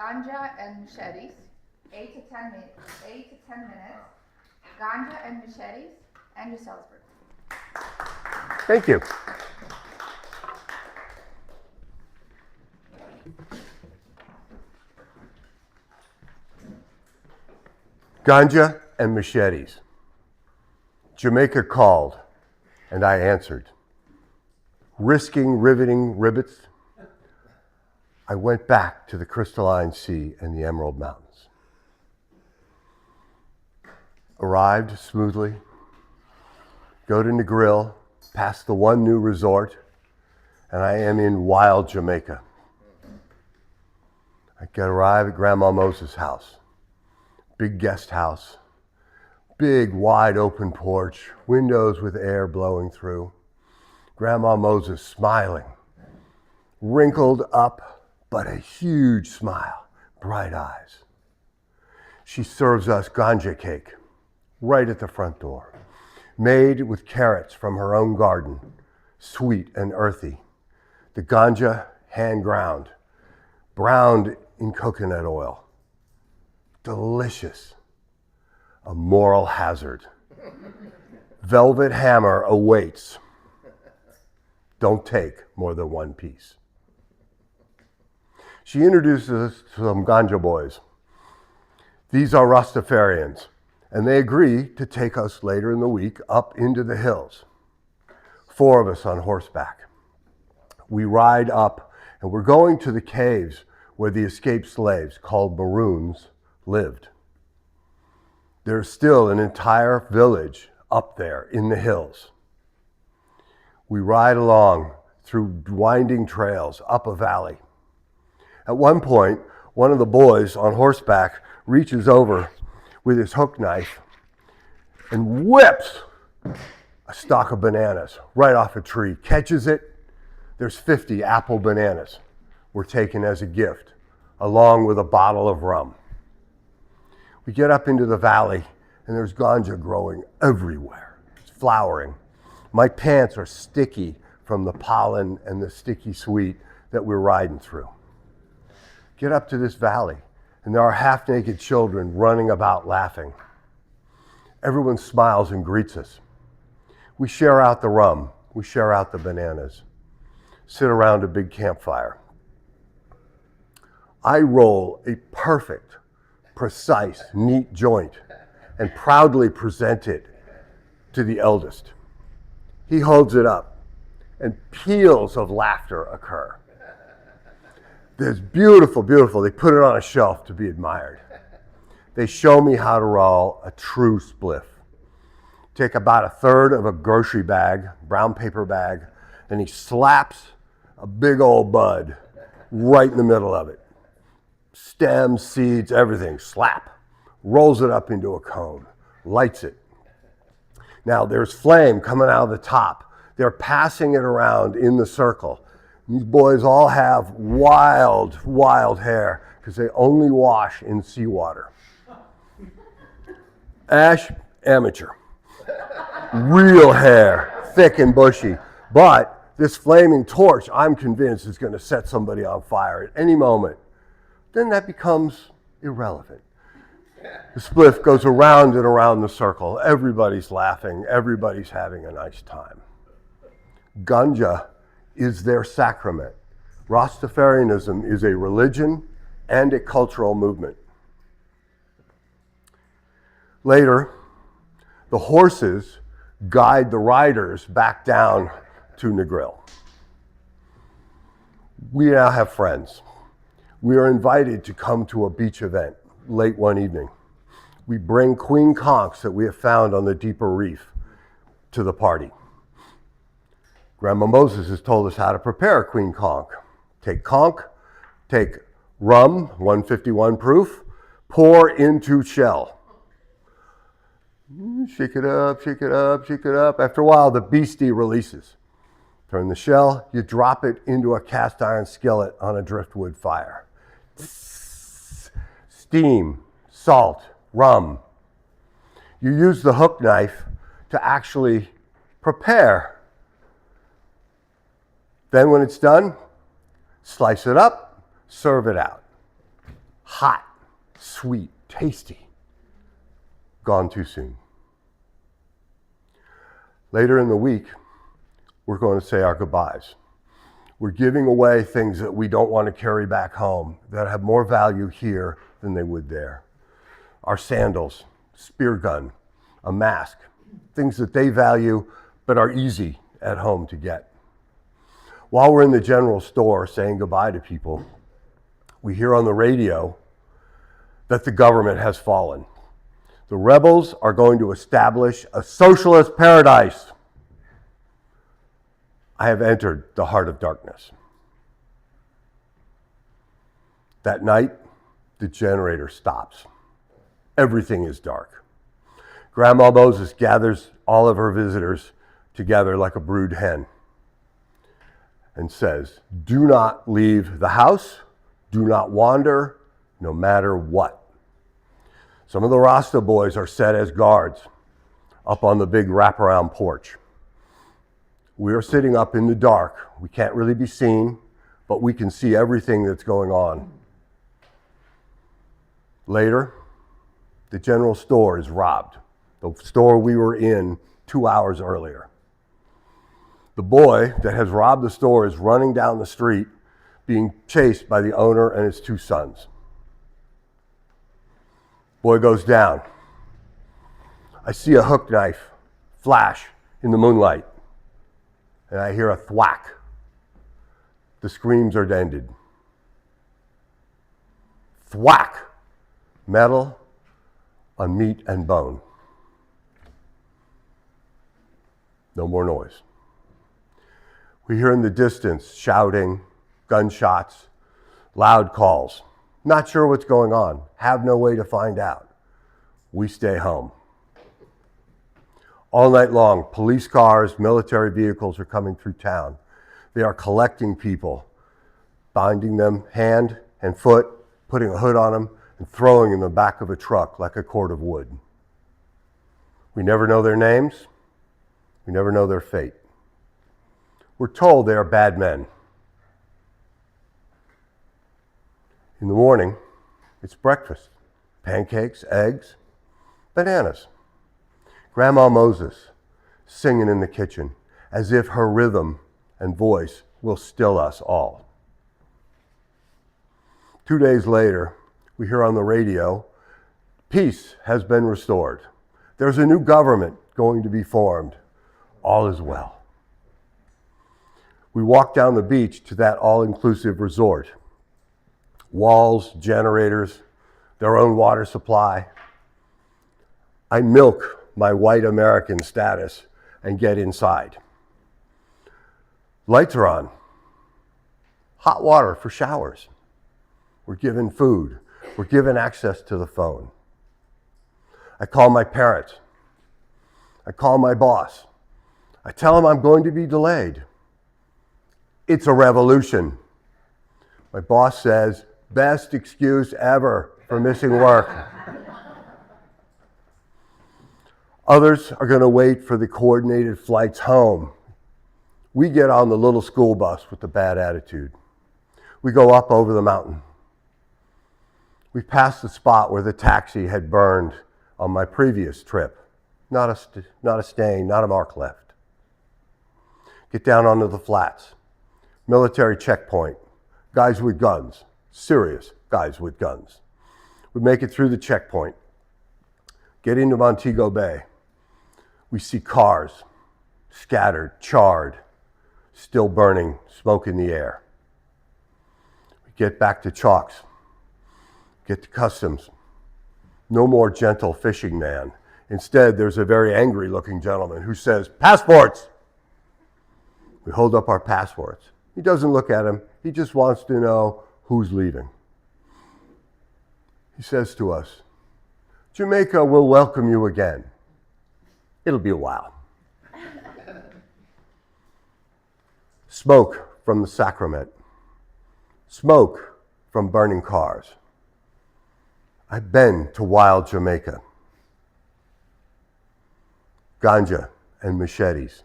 Ganja and machetes, 8 to 10 minutes. Ganja and machetes, and your Salzburg. Thank you. Ganja and machetes. Jamaica called, and I answered. Risking riveting rivets, I went back to the crystalline sea and the Emerald Mountains. Arrived smoothly, go to Negril, past the one new resort, and I am in wild Jamaica. I arrive at Grandma Moses' house. Big guest house, big wide open porch, windows with air blowing through. Grandma Moses smiling, wrinkled up, but a huge smile, bright eyes. She serves us ganja cake right at the front door, made with carrots from her own garden, sweet and earthy. The ganja hand ground, browned in coconut oil. Delicious. A moral hazard. Velvet hammer awaits. Don't take more than one piece. She introduces us to some ganja boys. These are Rastafarians, and they agree to take us later in the week up into the hills. 4 of us on horseback. We ride up, and we're going to the caves where the escaped slaves, called Maroons, lived. There's still an entire village up there in the hills. We ride along through winding trails up a valley. At one point, one of the boys on horseback reaches over with his hook knife and whips a stalk of bananas right off a tree, catches it. There's 50 apple bananas were taken as a gift, along with a bottle of rum. We get up into the valley, and there's ganja growing everywhere. It's flowering. My pants are sticky from the pollen and the sticky sweet that we're riding through. Get up to this valley, and there are half-naked children running about laughing. Everyone smiles and greets us. We share out the rum. We share out the bananas. Sit around a big campfire. I roll a perfect, precise, neat joint and proudly present it to the eldest. He holds it up, and peals of laughter occur. There's beautiful, beautiful. They put it on a shelf to be admired. They show me how to roll a true spliff. Take about a third of a grocery bag, brown paper bag, and he slaps a big old bud right in the middle of it. Stems, seeds, everything, slap. Rolls it up into a cone, lights it. Now there's flame coming out of the top. They're passing it around in the circle. These boys all have wild, wild hair because they only wash in seawater. Ash, amateur. Real hair, thick and bushy. But this flaming torch, I'm convinced, is going to set somebody on fire at any moment. Then that becomes irrelevant. The spliff goes around and around the circle. Everybody's laughing. Everybody's having a nice time. Ganja is their sacrament. Rastafarianism is a religion and a cultural movement. Later, the horses guide the riders back down to Negril. We now have friends. We are invited to come to a beach event late one evening. We bring queen conchs that we have found on the deeper reef to the party. Grandma Moses has told us how to prepare a queen conch. Take conch, take rum, 151 proof, pour into shell. Shake it up, shake it up, shake it up. After a while, the beastie releases. Turn the shell, you drop it into a cast iron skillet on a driftwood fire. Steam, salt, rum. You use the hook knife to actually prepare. Then when it's done, slice it up, serve it out. hot, sweet, tasty, gone too soon. Later in the week, we're going to say our goodbyes. We're giving away things that we don't want to carry back home that have more value here than they would there. Our sandals, spear gun, a mask, things that they value but are easy at home to get. While we're in the general store saying goodbye to people, we hear on the radio that the government has fallen. The rebels are going to establish a socialist paradise. I have entered the heart of darkness. That night, the generator stops. Everything is dark. Grandma Moses gathers all of her visitors together like a brood hen and says, "Do not leave the house. Do not wander, no matter what." Some of the Rasta boys are set as guards up on the big wraparound porch. We are sitting up in the dark. We can't really be seen, but we can see everything that's going on. Later, the general store is robbed, the store we were in 2 hours earlier. The boy that has robbed the store is running down the street, being chased by the owner and his 2 sons. Boy goes down. I see a hook knife flash in the moonlight, and I hear a thwack. The screams are ended. Thwack! Metal on meat and bone. No more noise. We hear in the distance shouting, gunshots, loud calls. Not sure what's going on. Have no way to find out. We stay home. All night long, police cars, military vehicles are coming through town. They are collecting people, binding them hand and foot, putting a hood on them, and throwing in the back of a truck like a cord of wood. We never know their names. We never know their fate. We're told they are bad men. In the morning, it's breakfast. Pancakes, eggs, bananas. Grandma Moses singing in the kitchen as if her rhythm and voice will still us all. 2 days later, we hear on the radio, peace has been restored. There's a new government going to be formed. All is well. We walk down the beach to that all-inclusive resort. Walls, generators, their own water supply. I milk my white American status and get inside. Lights are on. Hot water for showers. We're given food. We're given access to the phone. I call my parents. I call my boss. I tell him I'm going to be delayed. It's a revolution. My boss says, best excuse ever for missing work. Others are going to wait for the coordinated flights home. We get on the little school bus with the bad attitude. We go up over the mountain. We pass the spot where the taxi had burned on my previous trip. Not a stain, not a mark left. Get down onto the flats. Military checkpoint. Guys with guns. Serious guys with guns. We make it through the checkpoint. Get into Montego Bay. We see cars, scattered, charred, still burning, smoke in the air. We get back to Chalks. Get to customs. No more gentle fishing man. Instead, there's a very angry looking gentleman who says, "Passports!" We hold up our passports. He doesn't look at them. He just wants to know who's leaving. He says to us, "Jamaica will welcome you again. It'll be a while." Smoke from the sacrament. Smoke from burning cars. I've been to wild Jamaica. Ganja and machetes.